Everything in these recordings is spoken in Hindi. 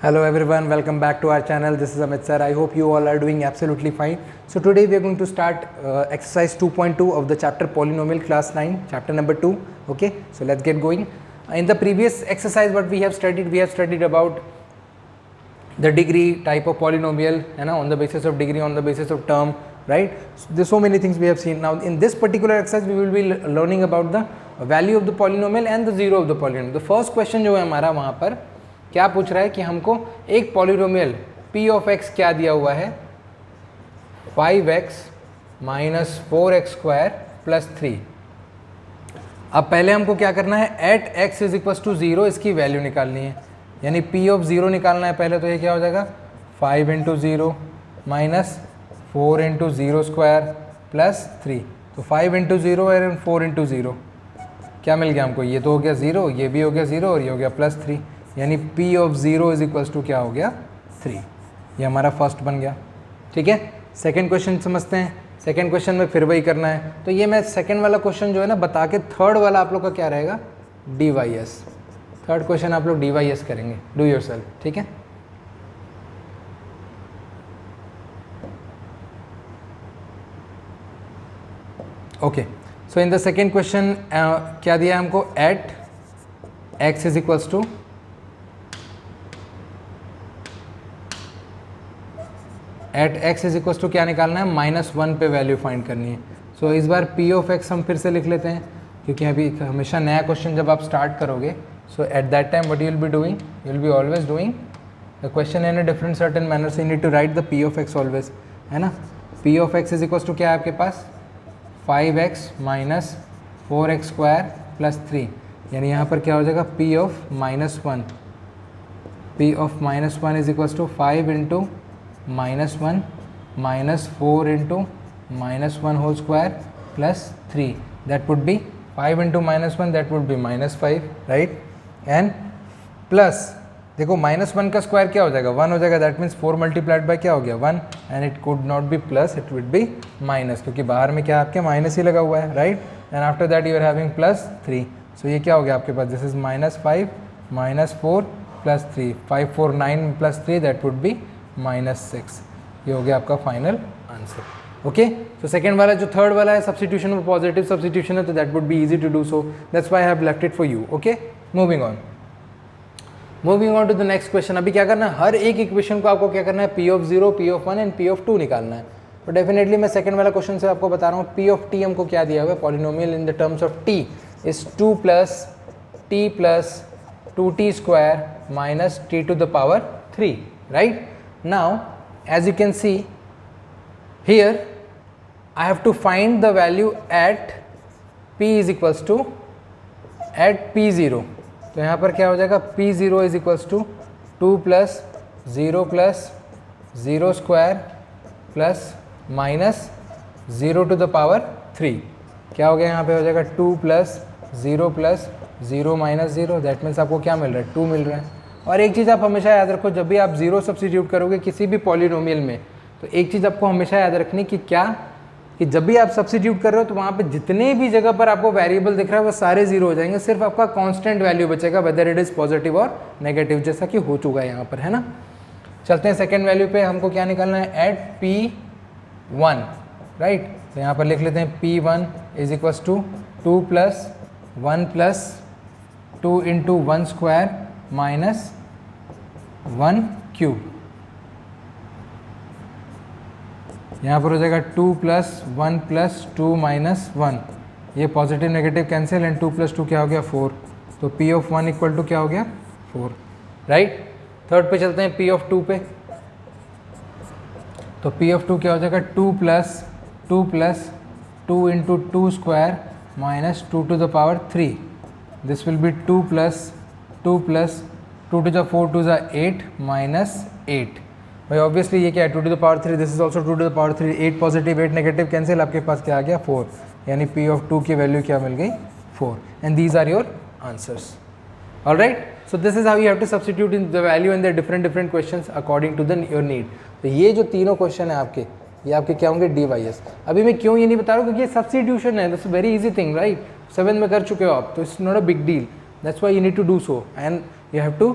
Hello everyone, welcome back to our channel. This is Amit sir. I hope you all are doing absolutely fine. So today we are going to start exercise 2.2 of the chapter polynomial class 9, chapter number 2. Okay, so let's get going. In the previous exercise what we have studied about the degree type of polynomial, on the basis of degree, on the basis of term, right? So there's so many things we have seen. Now in this particular exercise we will be learning about the value of the polynomial and the zero of the polynomial. The first question जो है हमारा वहाँ पर क्या पूछ रहा है कि हमको एक पॉलिनोमियल p ऑफ x क्या दिया हुआ है 5x minus 4x square plus 3. अब पहले हमको क्या करना है, at x is equal to 0 इसकी वैल्यू निकालनी है, यानी p ऑफ 0 निकालना है पहले. तो ये क्या हो जाएगा 5 into 0 minus 4 into 0 square plus 3. तो 5 इंटू 0 एंड 4 इंटू 0 क्या मिल गया हमको, ये तो हो गया 0, ये भी हो गया 0 और ये हो गया प्लस 3, यानी p of 0 is equals to क्या हो गया 3. ये हमारा फर्स्ट बन गया. ठीक है, सेकंड क्वेश्चन समझते हैं. सेकंड क्वेश्चन में फिर वही करना है. तो ये मैं सेकंड वाला क्वेश्चन जो है ना बता के, थर्ड वाला आप लोग का क्या रहेगा dy/s. थर्ड क्वेश्चन आप लोग dy/s करेंगे, डू योरसेल्फ. ठीक है, okay. So in the second question क्या दिया हमको, at x is equals to at x is equals to क्या निकालना है, -1 पे वैल्यू फाइंड करनी है. सो इस बार p ऑफ x हम फिर से लिख लेते हैं, क्योंकि अभी हमेशा नया क्वेश्चन जब आप स्टार्ट करोगे, so at that time what you will be doing, you will be always doing the question in a different certain manner. So you need to write the p of x always, है ना. p of x is equals to क्या है आपके पास 5x minus 4x square plus 3, यानी यहाँ पर क्या हो जाएगा p of -1. p of -1 is equals to 5 into -1 minus 4 into -1 whole square plus 3. That would be 5 into -1, that would be -5, right. And plus देखो -1 का स्क्वायर क्या हो जाएगा 1 हो जाएगा, दैट मीन्स 4 मल्टीप्लाइड बाय क्या हो गया 1, and it could not be plus, it would be minus, क्योंकि बाहर में क्या आपके माइनस ही लगा हुआ है, right. And after that you are having plus 3. So ये क्या हो गया आपके पास, this is -5 minus 4 plus 3, 5 4 9 plus 3, that would be -6. ये हो गया आपका फाइनल आंसर. ओके, तो सेकंड वाला जो थर्ड वाला है सब्स्टिट्यूशन में पॉजिटिव सब्स्टिट्यूशन है, तो that would be easy to do. So that's why I have left it for you. Okay, moving on to the next question. अभी क्या करना है, हर एक इक्वेशन को आपको क्या करना है, p of 0, p of 1 and p of 2 निकालना है. तो डेफिनेटली मैं सेकंड वाला क्वेश्चन से आपको बता रहा हूँ, p ऑफ t हमको क्या दिया हुआ है, polynomial in the terms of t is 2 plus t plus 2t square minus t to the power 3, right. Now as you can see here I have to find the value at p is equals to at p0. तो यहाँ पर क्या हो जाएगा, p0 is equals to 2 plus 0 square plus minus 0 to the power 3. क्या हो गया, यहाँ पे हो जाएगा 2 प्लस 0 माइनस 0, दैट मीन्स आपको क्या मिल रहा है 2 मिल रहा है. और एक चीज़ आप हमेशा याद रखो, जब भी आप 0 सब्स्टिट्यूट करोगे किसी भी पॉलिनोमियल में, तो एक चीज़ आपको हमेशा याद रखनी कि क्या, कि जब भी आप सब्स्टिट्यूट कर रहे हो तो वहाँ पे जितने भी जगह पर आपको वेरिएबल दिख रहा है वो सारे 0 हो जाएंगे, सिर्फ आपका कांस्टेंट वैल्यू बचेगा, वेदर इट इज़ पॉजिटिव और नेगेटिव, जैसा कि हो चुका है यहाँ पर, है ना. चलते हैं सेकेंड वैल्यू पे. हमको क्या निकालना है, एट p1, राइट. तो यहाँ पर लिख लेते हैं p1 is equals to 2 plus 1 plus 2 into 1 square minus 1 cube. यहाँ पर हो जाएगा 2 प्लस 1 प्लस 2 माइनस 1, ये positive negative cancel, and 2 plus 2 क्या हो गया 4. तो p ऑफ 1 इक्वल टू क्या हो गया 4, राइट. थर्ड पे चलते हैं p ऑफ 2 पे. तो p ऑफ 2 क्या हो जाएगा 2 plus 2 into 2 square minus 2 to the power 3. This will be 2 plus 2 to the 4 to the 8 minus 8. भाई ऑब्वियसली ये क्या है 2 to the power 3, this is also 2 to the power 3, 8 positive 8 negative cancel, आपके पास क्या आ गया 4, यानी p ऑफ 2 की वैल्यू क्या मिल गई 4. And these are your answers. Alright, so this is how you have to substitute in the value in the different questions according to the your need. तो ये जो तीनों क्वेश्चन है आपके, ये आपके क्या होंगे dy/s. अभी मैं क्यों ये नहीं बता रहा हूँ, क्योंकि ये सब्स्टिट्यूशन है, this very easy thing, right. 7 में कर चुके हो आप, तो it's not a big deal. That's why you need to do so, and you have to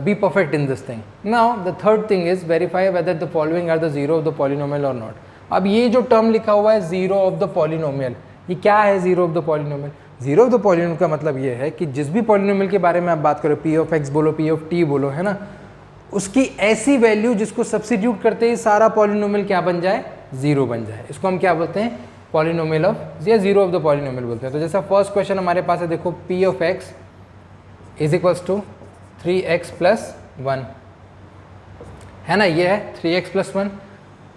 be perfect in this thing. Now the third thing is verify whether the following are the zero of the polynomial or not. अब ये जो टर्म लिखा हुआ है जीरो ऑफ द पॉलिनोमियल, ये क्या है zero of the polynomial? Zero of the polynomial का मतलब ये है कि जिस भी पॉलिनोमियल के बारे में आप बात करो, पी ऑफ एक्स बोलो, पी ऑफ टी बोलो, है ना, उसकी ऐसी वैल्यू जिसको सब्सिट्यूट करते ही सारा पॉलिनोमियल क्या बन जाए? जीरो बन जाए। इसको हम क्या बोलते हैं? पॉलिनोमियल ऑफ या जीरो ऑफ द पॉलिनोमियल बोलते हैं। तो जैसा फर्स्ट क्वेश्चन हमारे पास है, देखो P of X is equals to 3x plus 1, है ना, ये है 3x प्लस 1।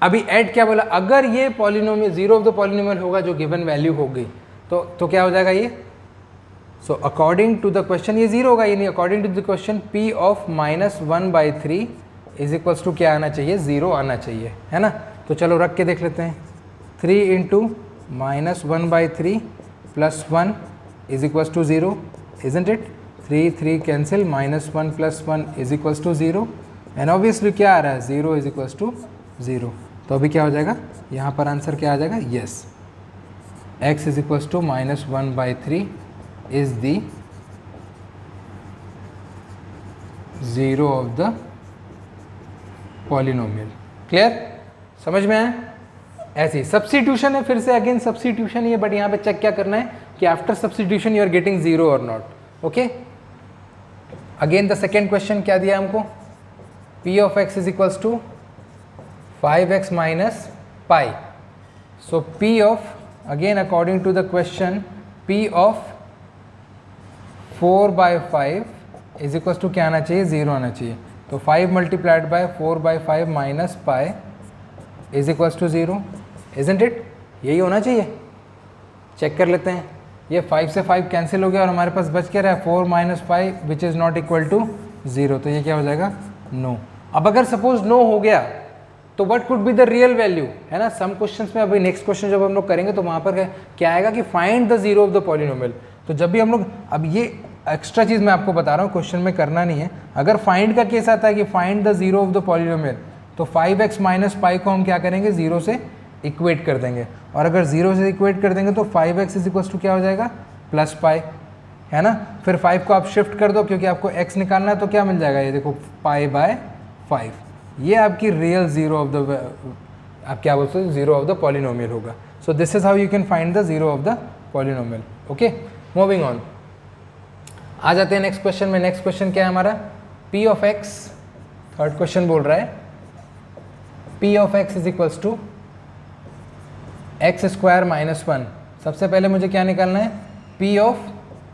अभी ऐड क्या बोला? अगर ये polynomial zero of the polynomial होगा जो गिवन वैल्यू होगी तो क्या हो जाएगा ये? So according to the question ये जीरो होगा, यानी according to the question p of -1/3 is equals to क्या आना चाहिए? जीरो आना चाहिए, है ना। तो चलो रख के देख लेते हैं। 3 into -1/3 plus 1 is equals to zero, isn't it? 3 cancel, -1 plus 1 is equals to zero, and obviously क्या आ रहा है? Zero is equals to zero. तो अभी क्या हो जाएगा यहाँ पर? आंसर क्या आ जाएगा? Yes, x is equals to -1/3 is the zero of the polynomial. Clear? समझ में आया? ऐसी सब्स्टिट्यूशन है, फिर से अगेन सब्स्टिट्यूशन ही है, बट यहाँ पे चेक क्या करना है कि after substitution you are getting zero और not. Okay, again the second question क्या दिया हमको? p of x is equals to 5x minus pi. So p of, again according to the question, p of 4/5 is equals to क्या आना चाहिए? जीरो आना चाहिए। तो 5 multiplied by 4/5 minus pi is equals to zero, isn't it? यही होना चाहिए। चेक कर लेते हैं। ये 5 से 5 कैंसिल हो गया और हमारे पास बच क्या रहा है? 4 minus 5 which is not equal to zero. तो ये क्या हो जाएगा? नो। अब अगर सपोज नो हो गया तो what could be the real value, है ना। सम क्वेश्चंस में, अभी नेक्स्ट क्वेश्चन जब हम लोग करेंगे तो वहाँ पर क्या आएगा कि find the zero of the polynomial. तो जब भी हम लोग, अब ये एक्स्ट्रा चीज़ मैं आपको बता रहा हूँ, क्वेश्चन में करना नहीं है। अगर फाइंड का केस आता है कि find the zero of the polynomial, तो 5x माइनस पाई को हम क्या करेंगे? जीरो से इक्वेट कर देंगे, और अगर जीरो से इक्वेट कर देंगे तो 5x इज इक्वल्स टू क्या हो जाएगा? प्लस पाई, है ना। फिर 5 को आप शिफ्ट कर दो क्योंकि आपको x निकालना है, तो क्या मिल जाएगा? ये देखो π/5। ये आपकी रियल जीरो ऑफ द, आप क्या बोलते हो, जीरो ऑफ द पॉलिनोमियल होगा। So this is how you can find the zero of the polynomial. Okay, moving on, आ जाते हैं नेक्स्ट क्वेश्चन में। नेक्स्ट क्वेश्चन क्या है हमारा? p of x, third question बोल रहा है p of x is equals to x² minus 1। सबसे पहले मुझे क्या निकालना है? p ऑफ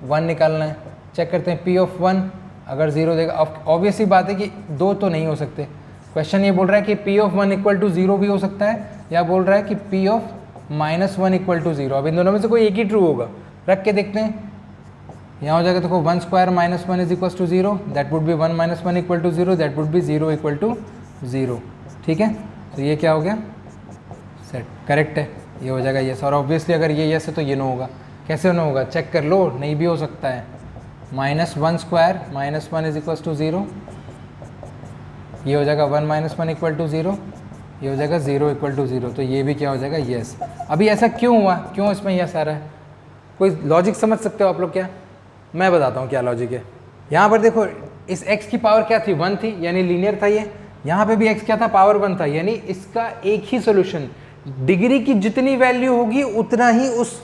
1 निकालना है। चेक करते हैं p ऑफ 1 अगर जीरो देगा, ऑब्वियसली बात है कि दो तो नहीं हो सकते। क्वेश्चन ये बोल रहा है कि p of 1 equal to zero भी हो सकता है, या बोल रहा है कि p of -1 equal to zero. अब इन दोनों में से कोई एक ही ट्रू होगा। रख के देखते हैं। यहाँ हो जाएगा, देखो 1² minus 1 is equal to zero, that would be 1 minus 1 equal to zero, that would be zero equal to zero. ठीक है, तो ये क्या हो गया? सेट, करेक्ट है, ये हो जाएगा यस। और ऑब्वियसली अगर ये यस है तो ये नो होगा। कैसे नो होगा? चेक कर लो, नहीं भी हो सकता है। -1² minus 1 is equal to zero, ये हो जाएगा 1 माइनस 1 इक्वल टू जीरो, ये हो जाएगा 0 इक्वल टू जीरो। तो ये भी क्या हो जाएगा? यस। अभी ऐसा क्यों हुआ? क्यों इसमें यस आ रहा है? कोई लॉजिक समझ सकते हो आप लोग क्या? मैं बताता हूँ क्या लॉजिक है। यहाँ पर देखो, इस x की पावर क्या थी? 1 थी, यानी लीनियर था ये। यहाँ पे भी x क्या था? पावर 1 था, यानी इसका एक ही सोल्यूशन, डिग्री की जितनी वैल्यू होगी उतना ही उस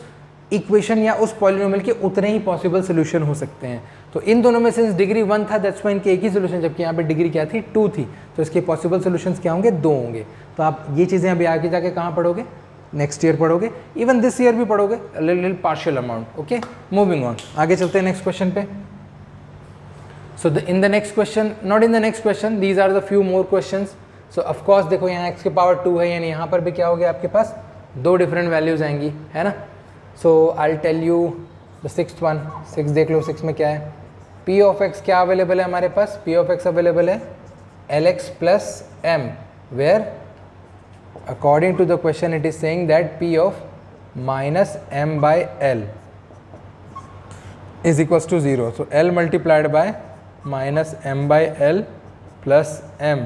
इक्वेशन या उस पॉलिनोमियल के उतने ही पॉसिबल सोल्यूशन हो सकते हैं। तो इन दोनों में सिंस डिग्री 1 था, दैट्स वाई इनके एक ही सोल्यूशन, जबकि यहाँ पे डिग्री क्या थी? 2 थी। तो इसके पॉसिबल सोल्यूशंस क्या होंगे? 2 होंगे। तो आप ये चीज़ें अभी आगे जाके कहाँ पढ़ोगे? नेक्स्ट ईयर पढ़ोगे, इवन दिस ईयर भी पढ़ोगे, little partial amount. Okay, moving on, आगे चलते हैं नेक्स्ट क्वेश्चन पे। So in the next question, not in the next question, these are the few more questions. So of course देखो, यहाँ x की पावर 2 है, यानी यहाँ पर भी क्या हो गया आपके पास? 2 डिफरेंट वैल्यूज आएंगी, है ना। So I tell you the sixth one. 6 देख लो, 6 में क्या है? p ऑफ x क्या अवेलेबल है हमारे पास? p ऑफ x अवेलेबल है lx plus m, where according to the question it is saying that p of minus m by l is equals to 0. So l multiplied by minus m by l plus m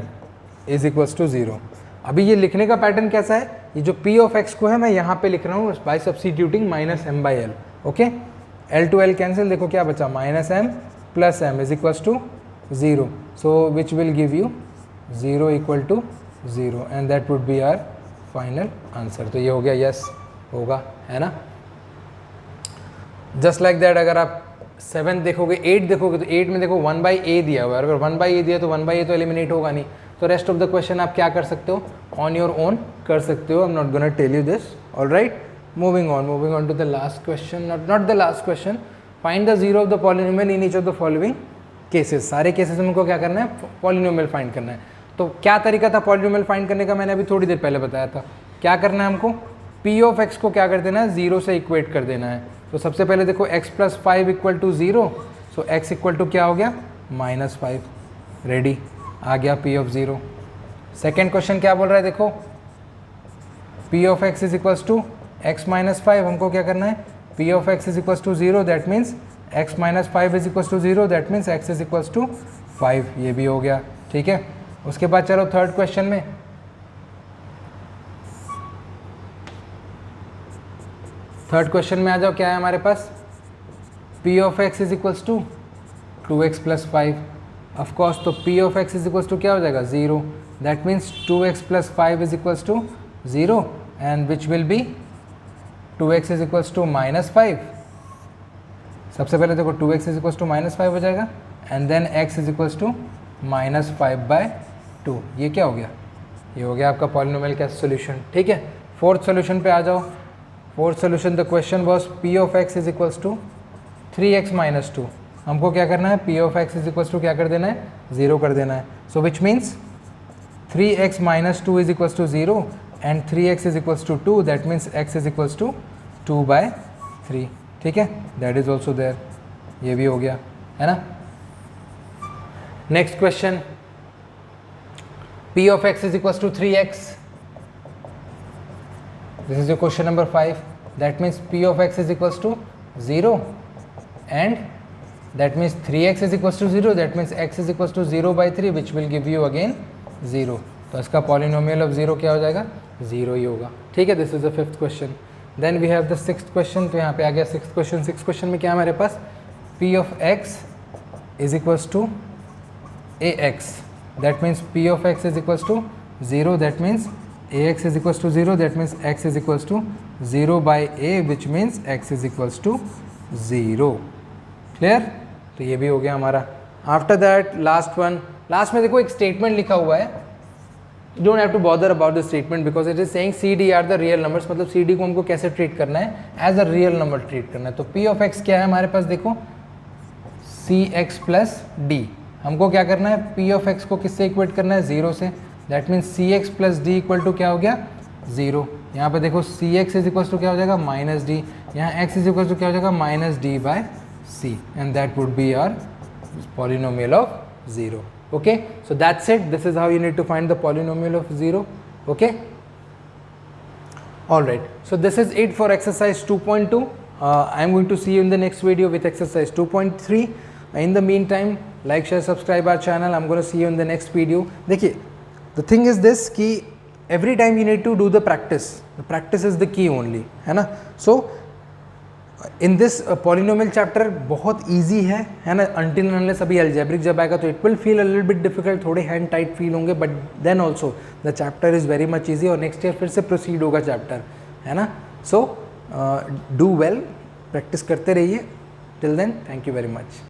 is equals to 0. अभी ये लिखने का पैटर्न कैसा है? ये जो p of x को है मैं यहाँ पे लिख रहा हूँ by substituting minus m by l. Okay, l to l cancel, देखो क्या बचा? minus m plus m is equals to 0. So which will give you 0 equal to 0 and that would be our final answer. तो ये हो गया yes, होगा, है ना. जस्ट लाइक दैट अगर आप 7 देखोगे, 8 देखोगे तो 8 में देखो 1/a दिया हुआ है. अगर 1/a दिया तो 1/a तो एलिमिनेट होगा नहीं. तो रेस्ट ऑफ द क्वेश्चन आप क्या कर सकते हो, ऑन योर ओन कर सकते हो. I am not gonna tell you this. Alright, moving on to the last question. Not the last question. Find the zero of the polynomial in each of the following cases. सारे केसेस में उनको क्या करना है, पॉलिनोमियल फाइंड करना है. तो क्या तरीका था पॉलिनोमियल फाइंड करने का, मैंने अभी थोड़ी देर पहले बताया था. क्या करना है हमको, पी ऑफ एक्स को क्या कर देना है, 0 से इक्वेट कर देना है. तो सबसे पहले देखो x + 5 = 0. सो x = क्या हो गया, -5. रेडी, आ गया p ऑफ 0. सेकेंड क्वेश्चन क्या बोल रहा है, देखो p ऑफ x = x - 5. हमको क्या करना है, p of x = 0, that means x - 5 = 0, that means x = 5. ये भी हो गया, ठीक है. उसके बाद चलो थर्ड क्वेश्चन में. थर्ड क्वेश्चन में आ जाओ. क्या है हमारे पास, p of x = 2x + 5. Of course, तो p ऑफ x = क्या हो जाएगा, 0. That means 2x + 5 = 0 and which will be 2x = -5. सबसे पहले देखो 2x = -5 हो जाएगा एंड देन x = -5/2. ये क्या हो गया, ये हो गया आपका पॉलिनोमियल का सोल्यूशन, ठीक है. फोर्थ सोल्यूशन पे आ जाओ. Fourth solution, the question was p of x = 3x - 2. हमको क्या करना है, p ऑफ x = क्या कर देना है, 0 कर देना है. So which means 3x - 2 = 0 and 3x = 2, that means x = 2/3. ठीक है, दैट इज ऑल्सो देयर. ये भी हो गया, है ना. Next question, p of x = 3x. This is your question number 5. That means p of x = 0 and that means 3x = 0, that means x = 0/3, which will give you again 0. तो इसका पॉलिनोमियल ऑफ 0 क्या हो जाएगा, 0 ही होगा, ठीक है. This is the fifth question. Then we have the sixth question. तो यहाँ पे आ गया सिक्स्थ क्वेश्चन. सिक्स्थ क्वेश्चन में क्या है हमारे पास, p of x = ax. That means p of x = 0, that means ax = 0, that means x = 0/a, which means x = 0. Clear. तो ये भी हो गया हमारा. After that last one. Last में देखो एक स्टेटमेंट लिखा हुआ है. You don't have to bother about the statement because it is saying C D are the real numbers. मतलब सी डी को हमको कैसे ट्रीट करना है, as a real number treat करना है. तो p ऑफ x क्या है हमारे पास, देखो cx + d. हमको क्या करना है, p ऑफ x को किससे इक्वेट करना है, 0 से. दैट मीन्स cx + d = क्या हो गया, 0. यहाँ पे देखो cx = क्या हो जाएगा, -d. यहाँ x = क्या हो जाएगा, -d/c and that would be our polynomial of 0. Okay, so that's it. This is how you need to find the polynomial of 0. Okay, all right. So this is it for exercise 2.2. I am going to see you in the next video with exercise 2.3. In the meantime, like, share, subscribe our channel. I'm going to see you in the next video. देखिए, the thing is this कि every time you need to do the practice. The practice is the key only, है ना. So in this polynomial chapter बहुत ईजी है ना. अनटिल अनलेस अभी अलजेब्रिक जब आएगा तो it will feel a little bit difficult, थोड़े हैंड टाइट फील होंगे, but then also the chapter is very much easy. और नेक्स्ट ईयर फिर से प्रोसीड होगा चैप्टर, है ना. सो डू वेल, प्रैक्टिस करते रहिए. Till then, thank you very much.